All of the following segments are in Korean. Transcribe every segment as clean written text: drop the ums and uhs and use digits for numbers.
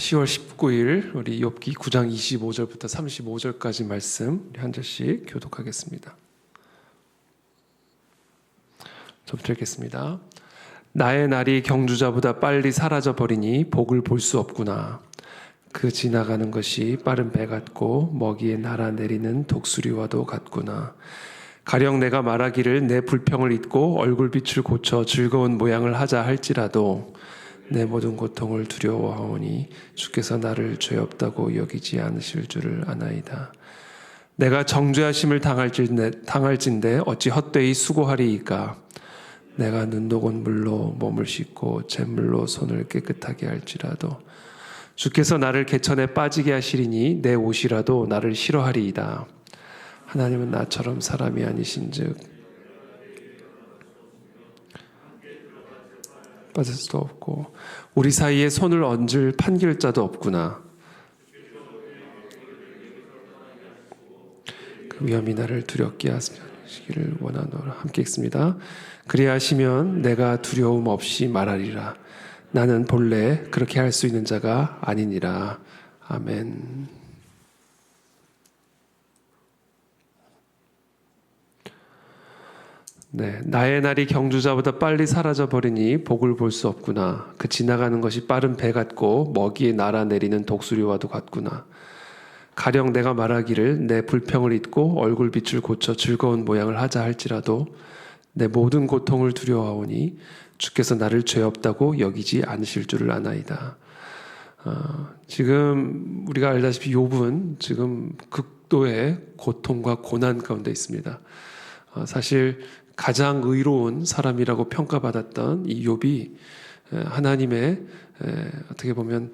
10월 19일 우리 욥기 9장 25절부터 35절까지 말씀 우리 한 절씩 교독하겠습니다. 저부터 읽겠습니다. 나의 날이 경주자보다 빨리 사라져 버리니 복을 볼 수 없구나. 그 지나가는 것이 빠른 배 같고 먹이에 날아내리는 독수리와도 같구나. 가령 내가 말하기를 내 불평을 잊고 얼굴빛을 고쳐 즐거운 모양을 하자 할지라도 내 모든 고통을 두려워하오니 주께서 나를 죄 없다고 여기지 않으실 줄을 아나이다. 내가 정죄하심을 당할진대 어찌 헛되이 수고하리이까. 내가 눈 녹은 물로 몸을 씻고 잿물로 손을 깨끗하게 할지라도 주께서 나를 개천에 빠지게 하시리니 내 옷이라도 나를 싫어하리이다. 하나님은 나처럼 사람이 아니신즉 빠질 수도 없고 우리 사이에 손을 얹을 판결자도 없구나. 그 위험이 나를 두렵게 하시기를 원하노라. 함께 읽습니다. 그리하시면 내가 두려움 없이 말하리라. 나는 본래 그렇게 할 수 있는 자가 아니니라. 아멘. 네, 나의 날이 경주자보다 빨리 사라져 버리니 복을 볼 수 없구나. 그 지나가는 것이 빠른 배 같고 먹이에 날아내리는 독수리와도 같구나. 가령 내가 말하기를 내 불평을 잊고 얼굴빛을 고쳐 즐거운 모양을 하자 할지라도 내 모든 고통을 두려워하오니 주께서 나를 죄 없다고 여기지 않으실 줄을 아나이다. 지금 우리가 알다시피 욥은 지금 극도의 고통과 고난 가운데 있습니다. 사실 가장 의로운 사람이라고 평가받았던 이 욥이 하나님의 어떻게 보면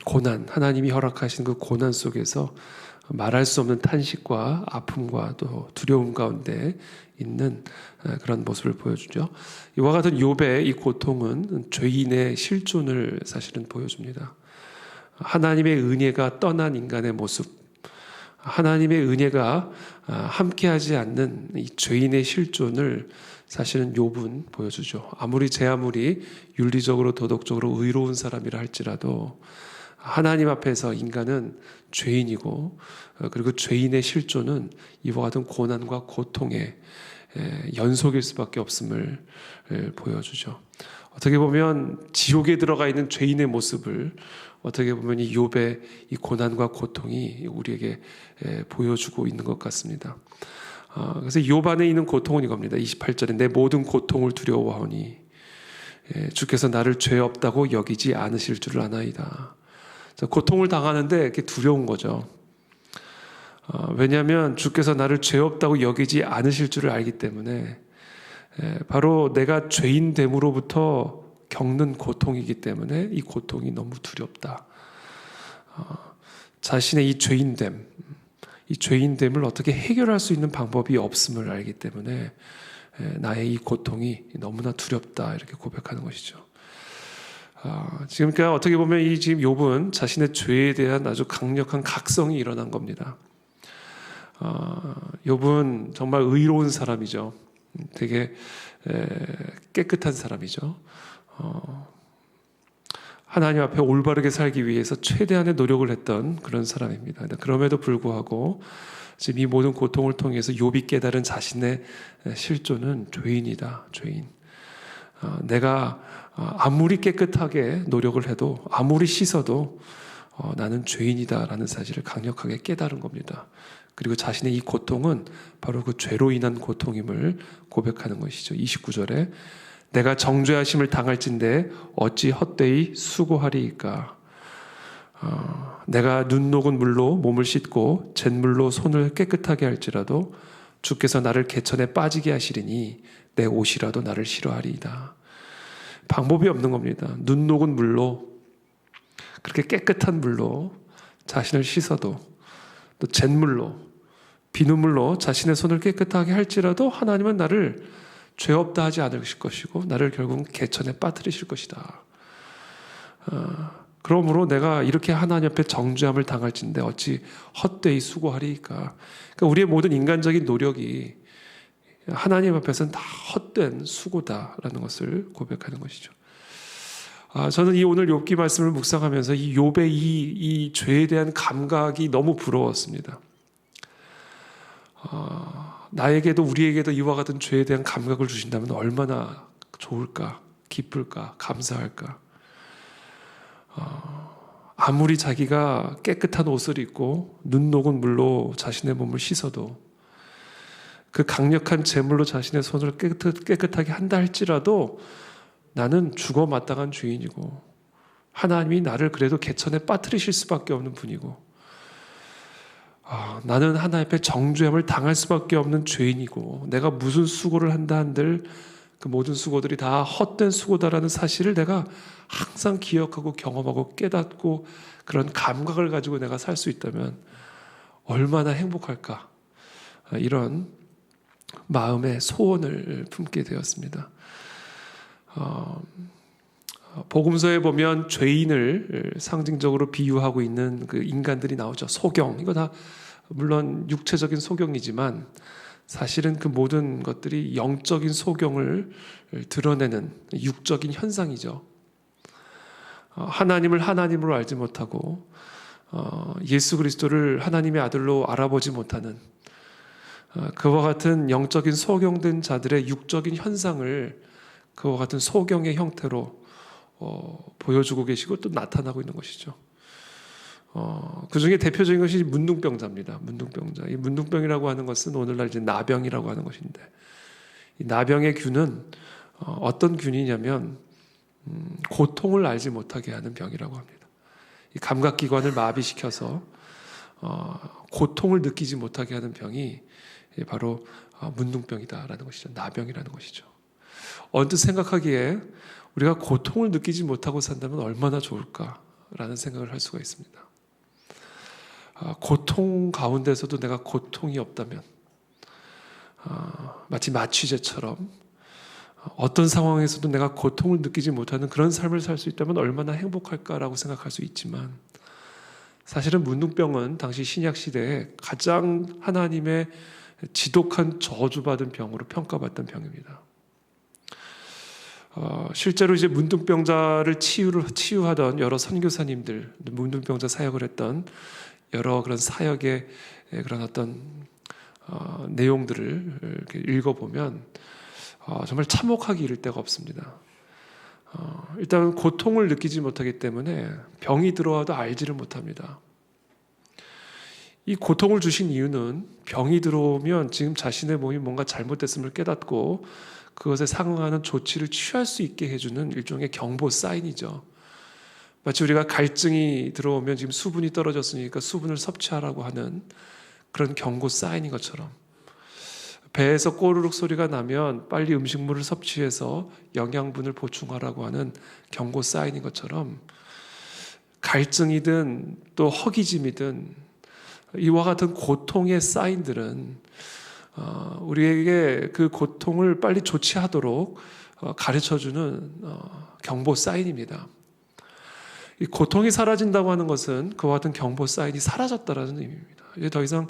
고난, 하나님이 허락하신 그 고난 속에서 말할 수 없는 탄식과 아픔과 또 두려움 가운데 있는 그런 모습을 보여주죠. 이와 같은 욥의 이 고통은 죄인의 실존을 사실은 보여줍니다. 하나님의 은혜가 떠난 인간의 모습, 하나님의 은혜가 함께하지 않는 이 죄인의 실존을 사실은 욥은 보여주죠. 제 아무리 윤리적으로 도덕적으로 의로운 사람이라 할지라도 하나님 앞에서 인간은 죄인이고 그리고 죄인의 실존은 이와 같은 고난과 고통의 연속일 수밖에 없음을 보여주죠. 어떻게 보면 지옥에 들어가 있는 죄인의 모습을 어떻게 보면 이 욥의 이 고난과 고통이 우리에게 보여주고 있는 것 같습니다. 그래서 욥 안에 있는 고통은 이겁니다. 28절에 내 모든 고통을 두려워하오니 주께서 나를 죄 없다고 여기지 않으실 줄을 아나이다. 고통을 당하는데 이렇게 두려운 거죠. 왜냐하면 주께서 나를 죄 없다고 여기지 않으실 줄을 알기 때문에 바로 내가 죄인됨으로부터 겪는 고통이기 때문에 이 고통이 너무 두렵다. 자신의 이 죄인됨을 어떻게 해결할 수 있는 방법이 없음을 알기 때문에 나의 이 고통이 너무나 두렵다 이렇게 고백하는 것이죠. 지금 그러니까 어떻게 보면 이 지금 욥은 자신의 죄에 대한 아주 강력한 각성이 일어난 겁니다. 욥은 정말 의로운 사람이죠. 되게 깨끗한 사람이죠. 하나님 앞에 올바르게 살기 위해서 최대한의 노력을 했던 그런 사람입니다. 그럼에도 불구하고 지금 이 모든 고통을 통해서 욥이 깨달은 자신의 실존은 죄인이다. 죄인. 내가 아무리 깨끗하게 노력을 해도 아무리 씻어도 나는 죄인이다라는 사실을 강력하게 깨달은 겁니다. 그리고 자신의 이 고통은 바로 그 죄로 인한 고통임을 고백하는 것이죠. 29절에 내가 정죄하심을 당할진대 어찌 헛되이 수고하리이까. 내가 눈 녹은 물로 몸을 씻고 잿물로 손을 깨끗하게 할지라도 주께서 나를 개천에 빠지게 하시리니 내 옷이라도 나를 싫어하리이다. 방법이 없는 겁니다. 눈 녹은 물로 그렇게 깨끗한 물로 자신을 씻어도 또 잿물로 비눗물로 자신의 손을 깨끗하게 할지라도 하나님은 나를 죄 없다 하지 않으실 것이고 나를 결국 개천에 빠뜨리실 것이다. 그러므로 내가 이렇게 하나님 앞에 정죄함을 당할진대 어찌 헛되이 수고하리이까. 그러니까 우리의 모든 인간적인 노력이 하나님 앞에서는 다 헛된 수고다라는 것을 고백하는 것이죠. 저는 이 오늘 욥기 말씀을 묵상하면서 이 욥의 이 죄에 대한 감각이 너무 부러웠습니다. 나에게도 우리에게도 이와 같은 죄에 대한 감각을 주신다면 얼마나 좋을까, 기쁠까, 감사할까. 아무리 자기가 깨끗한 옷을 입고 눈 녹은 물로 자신의 몸을 씻어도 그 강력한 제물로 자신의 손을 깨끗하게 한다 할지라도 나는 죽어 마땅한 죄인이고 하나님이 나를 그래도 개천에 빠뜨리실 수밖에 없는 분이고 나는 하나님 앞에 정죄함을 당할 수밖에 없는 죄인이고 내가 무슨 수고를 한다 한들 그 모든 수고들이 다 헛된 수고다라는 사실을 내가 항상 기억하고 경험하고 깨닫고 그런 감각을 가지고 내가 살 수 있다면 얼마나 행복할까, 이런 마음의 소원을 품게 되었습니다. 복음서에 보면 죄인을 상징적으로 비유하고 있는 그 인간들이 나오죠. 소경, 이거 다 물론 육체적인 소경이지만 사실은 그 모든 것들이 영적인 소경을 드러내는 육적인 현상이죠. 하나님을 하나님으로 알지 못하고 예수 그리스도를 하나님의 아들로 알아보지 못하는 그와 같은 영적인 소경된 자들의 육적인 현상을 그와 같은 소경의 형태로 보여주고 계시고 또 나타나고 있는 것이죠. 그 중에 대표적인 것이 문둥병자입니다. 문둥병자. 이 문둥병이라고 하는 것은 오늘날 이제 나병이라고 하는 것인데, 이 나병의 균은 어떤 균이냐면 고통을 알지 못하게 하는 병이라고 합니다. 이 감각기관을 마비시켜서 고통을 느끼지 못하게 하는 병이 바로 문둥병이다라는 것이죠. 나병이라는 것이죠. 언뜻 생각하기에 우리가 고통을 느끼지 못하고 산다면 얼마나 좋을까라는 생각을 할 수가 있습니다. 고통 가운데서도 내가 고통이 없다면 마치 마취제처럼 어떤 상황에서도 내가 고통을 느끼지 못하는 그런 삶을 살 수 있다면 얼마나 행복할까라고 생각할 수 있지만 사실은 문둥병은 당시 신약시대에 가장 하나님의 지독한 저주받은 병으로 평가받던 병입니다. 실제로 이제 문둥병자를 치유하던 여러 선교사님들, 문둥병자 사역을 했던 여러 그런 사역의 그런 어떤 내용들을 이렇게 읽어보면 정말 참혹하기 이를 데가 없습니다. 일단 고통을 느끼지 못하기 때문에 병이 들어와도 알지를 못합니다. 이 고통을 주신 이유는 병이 들어오면 지금 자신의 몸이 뭔가 잘못됐음을 깨닫고 그것에 상응하는 조치를 취할 수 있게 해주는 일종의 경보 사인이죠. 마치 우리가 갈증이 들어오면 지금 수분이 떨어졌으니까 수분을 섭취하라고 하는 그런 경고 사인인 것처럼 배에서 꼬르륵 소리가 나면 빨리 음식물을 섭취해서 영양분을 보충하라고 하는 경고 사인인 것처럼 갈증이든 또 허기짐이든 이와 같은 고통의 사인들은 우리에게 그 고통을 빨리 조치하도록 가르쳐주는 경보 사인입니다. 이 고통이 사라진다고 하는 것은 그와 같은 경보 사인이 사라졌다라는 의미입니다. 이제 더 이상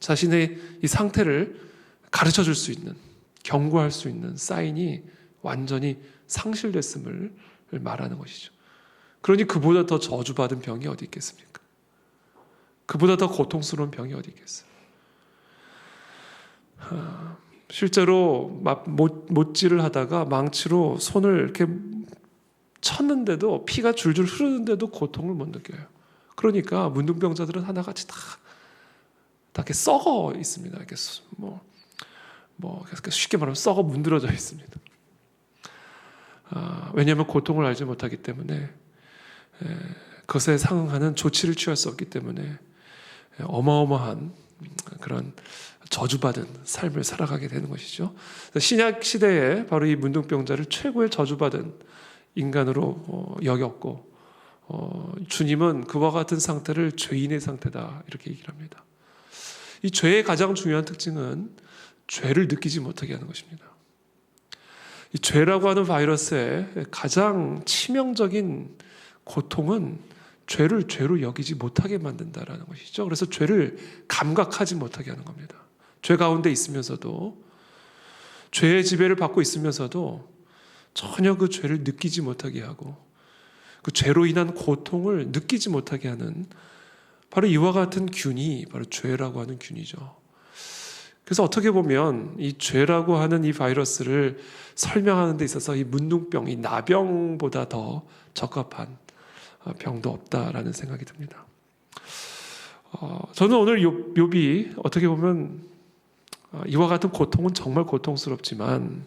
자신의 이 상태를 가르쳐줄 수 있는, 경고할 수 있는 사인이 완전히 상실됐음을 말하는 것이죠. 그러니 그보다 더 저주받은 병이 어디 있겠습니까? 그보다 더 고통스러운 병이 어디 있겠어요? 실제로 못질을 하다가 망치로 손을 이렇게 쳤는데도 피가 줄줄 흐르는데도 고통을 못 느껴요. 그러니까 문둥병자들은 하나같이 다 이렇게 썩어 있습니다. 이렇게 쉽게 말하면 썩어 문드러져 있습니다. 왜냐하면 고통을 알지 못하기 때문에 그것에 상응하는 조치를 취할 수 없기 때문에 어마어마한 그런 저주받은 삶을 살아가게 되는 것이죠. 신약 시대에 바로 이 문둥병자를 최고의 저주받은 인간으로 여겼고 주님은 그와 같은 상태를 죄인의 상태다 이렇게 얘기를 합니다. 이 죄의 가장 중요한 특징은 죄를 느끼지 못하게 하는 것입니다. 이 죄라고 하는 바이러스의 가장 치명적인 고통은 죄를 죄로 여기지 못하게 만든다라는 것이죠. 그래서 죄를 감각하지 못하게 하는 겁니다. 죄 가운데 있으면서도 죄의 지배를 받고 있으면서도 전혀 그 죄를 느끼지 못하게 하고 그 죄로 인한 고통을 느끼지 못하게 하는 바로 이와 같은 균이 바로 죄라고 하는 균이죠. 그래서 어떻게 보면 이 죄라고 하는 이 바이러스를 설명하는 데 있어서 이 문둥병, 이 나병보다 더 적합한 병도 없다라는 생각이 듭니다. 저는 오늘 욥이 어떻게 보면 이와 같은 고통은 정말 고통스럽지만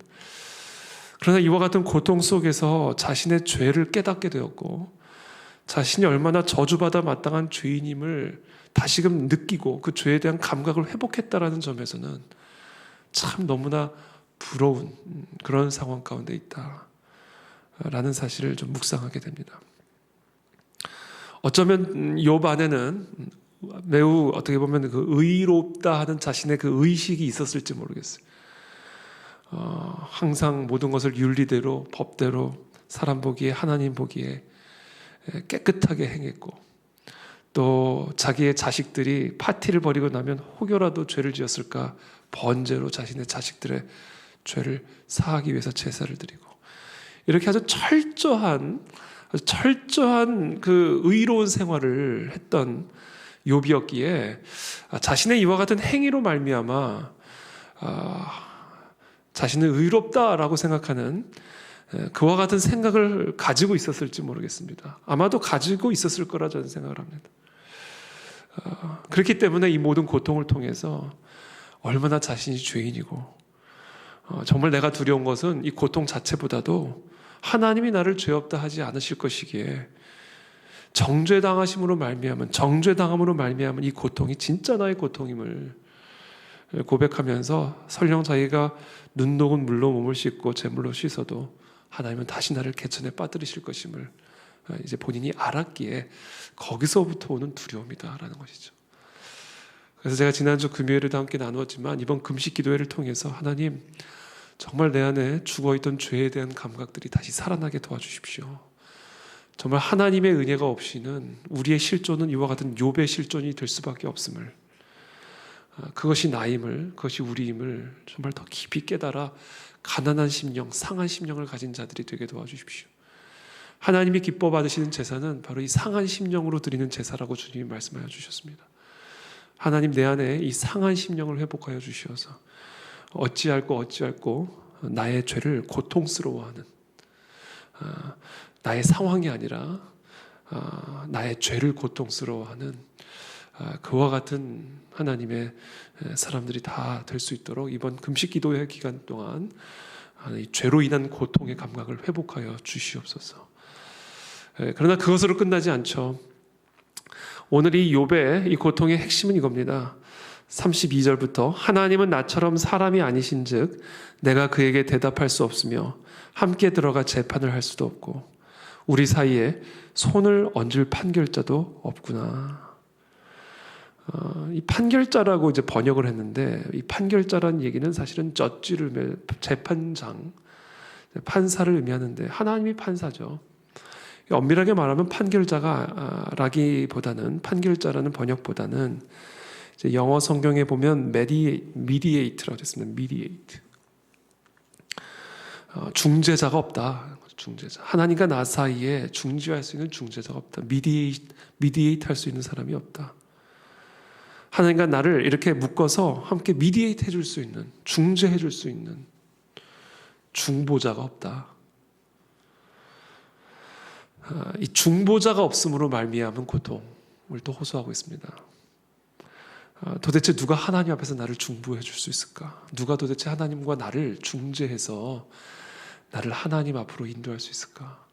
그러나 이와 같은 고통 속에서 자신의 죄를 깨닫게 되었고 자신이 얼마나 저주받아 마땅한 죄인임을 다시금 느끼고 그 죄에 대한 감각을 회복했다라는 점에서는 참 너무나 부러운 그런 상황 가운데 있다라는 사실을 좀 묵상하게 됩니다. 어쩌면 욥 안에는 매우 어떻게 보면 그 의롭다 하는 자신의 그 의식이 있었을지 모르겠어요. 항상 모든 것을 윤리대로 법대로 사람 보기에 하나님 보기에 깨끗하게 행했고 또 자기의 자식들이 파티를 벌이고 나면 혹여라도 죄를 지었을까 번제로 자신의 자식들의 죄를 사하기 위해서 제사를 드리고 이렇게 아주 철저한 그 의로운 생활을 했던 욥이었기에 자신의 이와 같은 행위로 말미암아 자신을 의롭다라고 생각하는 그와 같은 생각을 가지고 있었을지 모르겠습니다. 아마도 가지고 있었을 거라 저는 생각을 합니다. 그렇기 때문에 이 모든 고통을 통해서 얼마나 자신이 죄인이고 정말 내가 두려운 것은 이 고통 자체보다도 하나님이 나를 죄 없다 하지 않으실 것이기에 정죄당함으로 말미암은 이 고통이 진짜 나의 고통임을 고백하면서 설령 자기가 눈 녹은 물로 몸을 씻고 제물로 씻어도 하나님은 다시 나를 개천에 빠뜨리실 것임을 이제 본인이 알았기에 거기서부터 오는 두려움이다라는 것이죠. 그래서 제가 지난주 금요일에도 함께 나누었지만 이번 금식 기도회를 통해서 하나님 정말 내 안에 죽어있던 죄에 대한 감각들이 다시 살아나게 도와주십시오. 정말 하나님의 은혜가 없이는 우리의 실존은 이와 같은 욥의 실존이 될 수밖에 없음을 그것이 나임을 그것이 우리임을 정말 더 깊이 깨달아 가난한 심령, 상한 심령을 가진 자들이 되게 도와주십시오. 하나님이 기뻐 받으시는 제사는 바로 이 상한 심령으로 드리는 제사라고 주님이 말씀하여 주셨습니다. 하나님 내 안에 이 상한 심령을 회복하여 주시어서 어찌할꼬 나의 죄를 고통스러워하는 나의 상황이 아니라 나의 죄를 고통스러워하는 그와 같은 하나님의 사람들이 다 될 수 있도록 이번 금식 기도회 기간 동안 이 죄로 인한 고통의 감각을 회복하여 주시옵소서. 그러나 그것으로 끝나지 않죠. 오늘 이 욥의 이 고통의 핵심은 이겁니다. 32절부터 하나님은 나처럼 사람이 아니신즉 내가 그에게 대답할 수 없으며 함께 들어가 재판을 할 수도 없고 우리 사이에 손을 얹을 판결자도 없구나. 이 판결자라고 이제 번역을 했는데 이 판결자라는 얘기는 사실은 젖쥐를 재판장, 판사를 의미하는데 하나님이 판사죠. 엄밀하게 말하면 판결자라기보다는 판결자라는 번역보다는 이제 영어 성경에 보면 mediate라고 했습니다. mediate. 중재자가 없다. 중재자. 하나님과 나 사이에 중재할 수 있는 중재자가 없다. mediate 할 수 있는 사람이 없다. 하나님과 나를 이렇게 묶어서 함께 mediate 해줄 수 있는, 중재해줄 수 있는 중보자가 없다. 이 중보자가 없음으로 말미암은 고통을 또 호소하고 있습니다. 도대체 누가 하나님 앞에서 나를 중보해 줄 수 있을까? 누가 도대체 하나님과 나를 중재해서 나를 하나님 앞으로 인도할 수 있을까?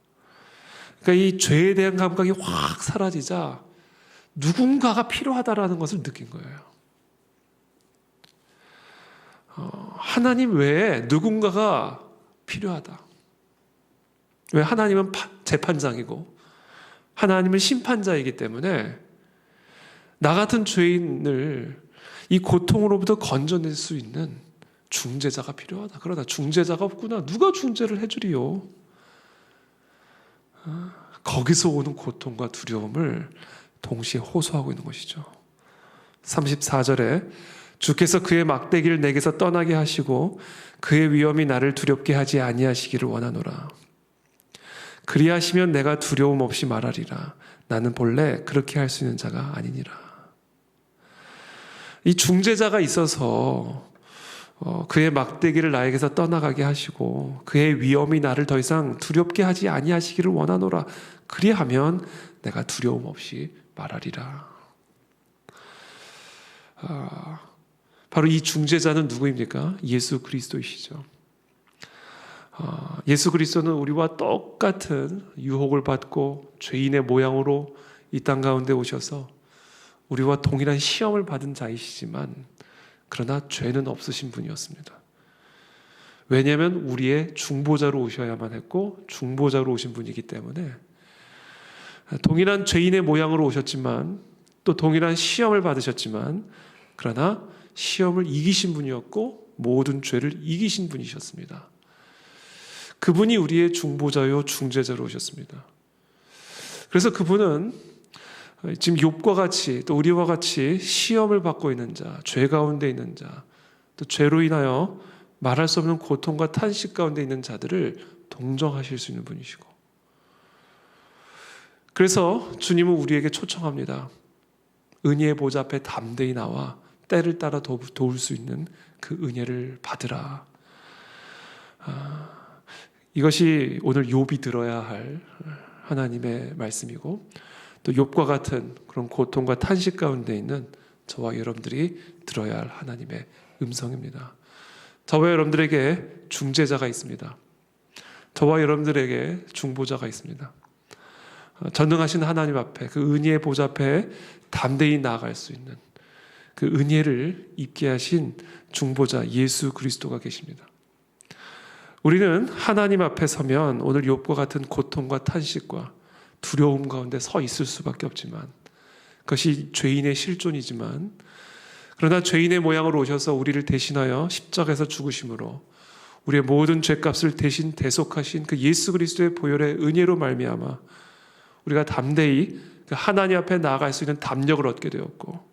그러니까 이 죄에 대한 감각이 확 사라지자 누군가가 필요하다라는 것을 느낀 거예요. 하나님 외에 누군가가 필요하다. 왜? 하나님은 재판장이고 하나님은 심판자이기 때문에 나 같은 죄인을 이 고통으로부터 건져낼 수 있는 중재자가 필요하다. 그러나 중재자가 없구나. 누가 중재를 해주리요? 거기서 오는 고통과 두려움을 동시에 호소하고 있는 것이죠. 34절에 주께서 그의 막대기를 내게서 떠나게 하시고 그의 위엄이 나를 두렵게 하지 아니하시기를 원하노라. 그리하시면 내가 두려움 없이 말하리라. 나는 본래 그렇게 할 수 있는 자가 아니니라. 이 중재자가 있어서 그의 막대기를 나에게서 떠나가게 하시고 그의 위엄이 나를 더 이상 두렵게 하지 아니하시기를 원하노라. 그리하면 내가 두려움 없이 말하리라. 바로 이 중재자는 누구입니까? 예수 그리스도이시죠. 예수 그리스도는 우리와 똑같은 유혹을 받고 죄인의 모양으로 이 땅 가운데 오셔서 우리와 동일한 시험을 받은 자이시지만 그러나 죄는 없으신 분이었습니다. 왜냐하면 우리의 중보자로 오셔야만 했고 중보자로 오신 분이기 때문에 동일한 죄인의 모양으로 오셨지만 또 동일한 시험을 받으셨지만 그러나 시험을 이기신 분이었고 모든 죄를 이기신 분이셨습니다. 그분이 우리의 중보자요 중재자로 오셨습니다. 그래서 그분은 지금 욥과 같이 또 우리와 같이 시험을 받고 있는 자, 죄 가운데 있는 자, 또 죄로 인하여 말할 수 없는 고통과 탄식 가운데 있는 자들을 동정하실 수 있는 분이시고, 그래서 주님은 우리에게 초청합니다. 은혜의 보좌 앞에 담대히 나와 때를 따라 도울 수 있는 그 은혜를 받으라. 이것이 오늘 욥이 들어야 할 하나님의 말씀이고 또 욥과 같은 그런 고통과 탄식 가운데 있는 저와 여러분들이 들어야 할 하나님의 음성입니다. 저와 여러분들에게 중재자가 있습니다. 저와 여러분들에게 중보자가 있습니다. 전능하신 하나님 앞에 그 은혜의 보좌 앞에 담대히 나아갈 수 있는 그 은혜를 입게 하신 중보자 예수 그리스도가 계십니다. 우리는 하나님 앞에 서면 오늘 욥과 같은 고통과 탄식과 두려움 가운데 서 있을 수밖에 없지만 그것이 죄인의 실존이지만 그러나 죄인의 모양으로 오셔서 우리를 대신하여 십자가에서 죽으심으로 우리의 모든 죄값을 대신 대속하신 그 예수 그리스도의 보혈의 은혜로 말미암아 우리가 담대히 그 하나님 앞에 나아갈 수 있는 담력을 얻게 되었고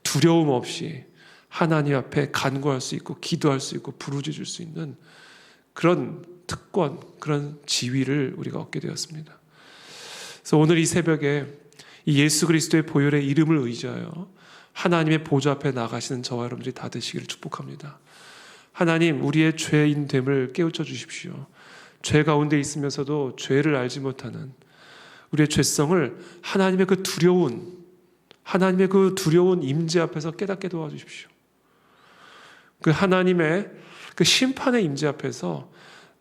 두려움 없이 하나님 앞에 간구할 수 있고 기도할 수 있고 부르짖을 수 있는 그런 특권, 그런 지위를 우리가 얻게 되었습니다. 그래서 오늘 이 새벽에 이 예수 그리스도의 보혈의 이름을 의지하여 하나님의 보좌 앞에 나가시는 저와 여러분들이 다 되시기를 축복합니다. 하나님, 우리의 죄인됨을 깨우쳐 주십시오. 죄 가운데 있으면서도 죄를 알지 못하는 우리의 죄성을 하나님의 그 두려운 임재 앞에서 깨닫게 도와주십시오. 그 하나님의 그 심판의 임재 앞에서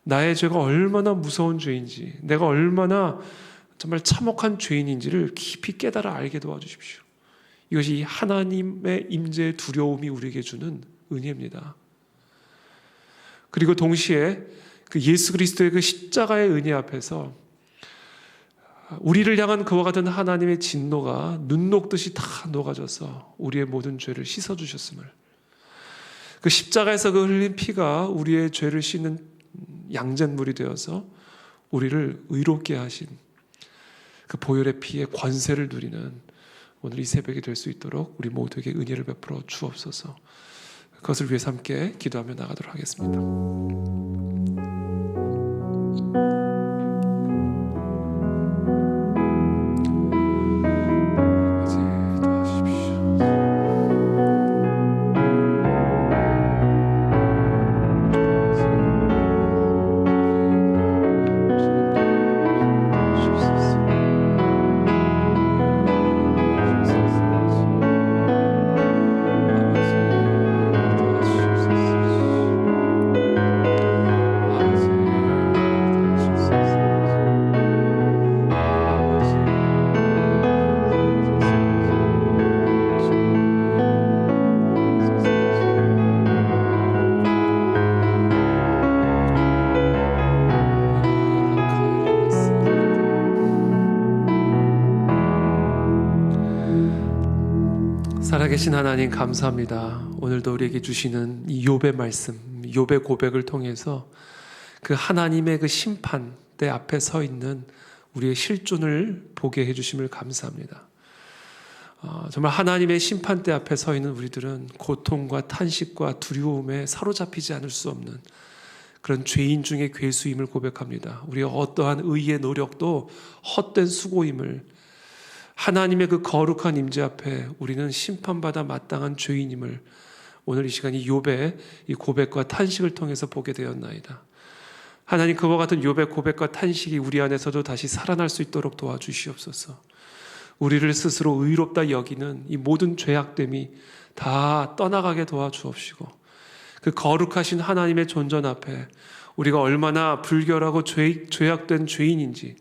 나의 죄가 얼마나 무서운 죄인지, 내가 얼마나 정말 참혹한 죄인인지를 깊이 깨달아 알게 도와주십시오. 이것이 하나님의 임재의 두려움이 우리에게 주는 은혜입니다. 그리고 동시에 그 예수 그리스도의 그 십자가의 은혜 앞에서 우리를 향한 그와 같은 하나님의 진노가 눈 녹듯이 다 녹아져서 우리의 모든 죄를 씻어주셨음을, 그 십자가에서 그 흘린 피가 우리의 죄를 씻는 양잿물이 되어서 우리를 의롭게 하신 그 보혈의 피의 권세를 누리는 오늘 이 새벽이 될 수 있도록 우리 모두에게 은혜를 베풀어 주옵소서. 그것을 위해서 함께 기도하며 나가도록 하겠습니다. 살아계신 하나님 감사합니다. 오늘도 우리에게 주시는 이 욥의 말씀, 욥의 고백을 통해서 그 하나님의 그 심판대 앞에 서 있는 우리의 실존을 보게 해주심을 감사합니다. 정말 하나님의 심판대 앞에 서 있는 우리들은 고통과 탄식과 두려움에 사로잡히지 않을 수 없는 그런 죄인 중의 괴수임을 고백합니다. 우리의 어떠한 의의 노력도 헛된 수고임을, 하나님의 그 거룩한 임재 앞에 우리는 심판받아 마땅한 죄인임을 오늘 이 시간 이 욥의 이 고백과 탄식을 통해서 보게 되었나이다. 하나님, 그와 같은 욥의 고백과 탄식이 우리 안에서도 다시 살아날 수 있도록 도와주시옵소서. 우리를 스스로 의롭다 여기는 이 모든 죄악됨이 다 떠나가게 도와주옵시고, 그 거룩하신 하나님의 존전 앞에 우리가 얼마나 불결하고 죄악된 죄인인지,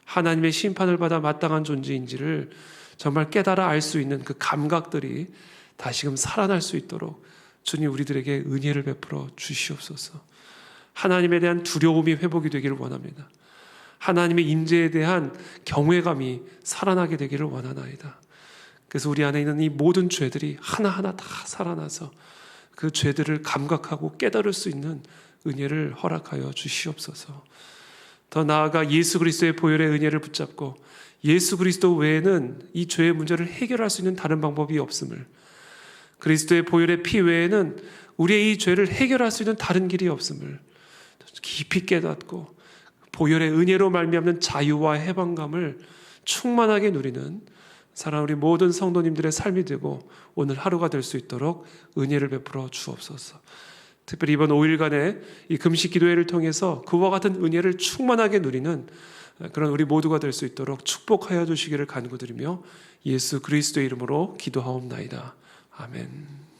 하나님의 심판을 받아 마땅한 존재인지를 정말 깨달아 알 수 있는 그 감각들이 다시금 살아날 수 있도록 주님, 우리들에게 은혜를 베풀어 주시옵소서. 하나님에 대한 두려움이 회복이 되기를 원합니다. 하나님의 임재에 대한 경외감이 살아나게 되기를 원하나이다. 그래서 우리 안에 있는 이 모든 죄들이 하나하나 다 살아나서 그 죄들을 감각하고 깨달을 수 있는 은혜를 허락하여 주시옵소서. 더 나아가 예수 그리스도의 보혈의 은혜를 붙잡고 예수 그리스도 외에는 이 죄의 문제를 해결할 수 있는 다른 방법이 없음을, 그리스도의 보혈의 피 외에는 우리의 이 죄를 해결할 수 있는 다른 길이 없음을 깊이 깨닫고 보혈의 은혜로 말미암는 자유와 해방감을 충만하게 누리는 사랑하는 우리 모든 성도님들의 삶이 되고 오늘 하루가 될 수 있도록 은혜를 베풀어 주옵소서. 특별히 이번 5일간의 이 금식 기도회를 통해서 그와 같은 은혜를 충만하게 누리는 그런 우리 모두가 될 수 있도록 축복하여 주시기를 간구드리며 예수 그리스도의 이름으로 기도하옵나이다. 아멘.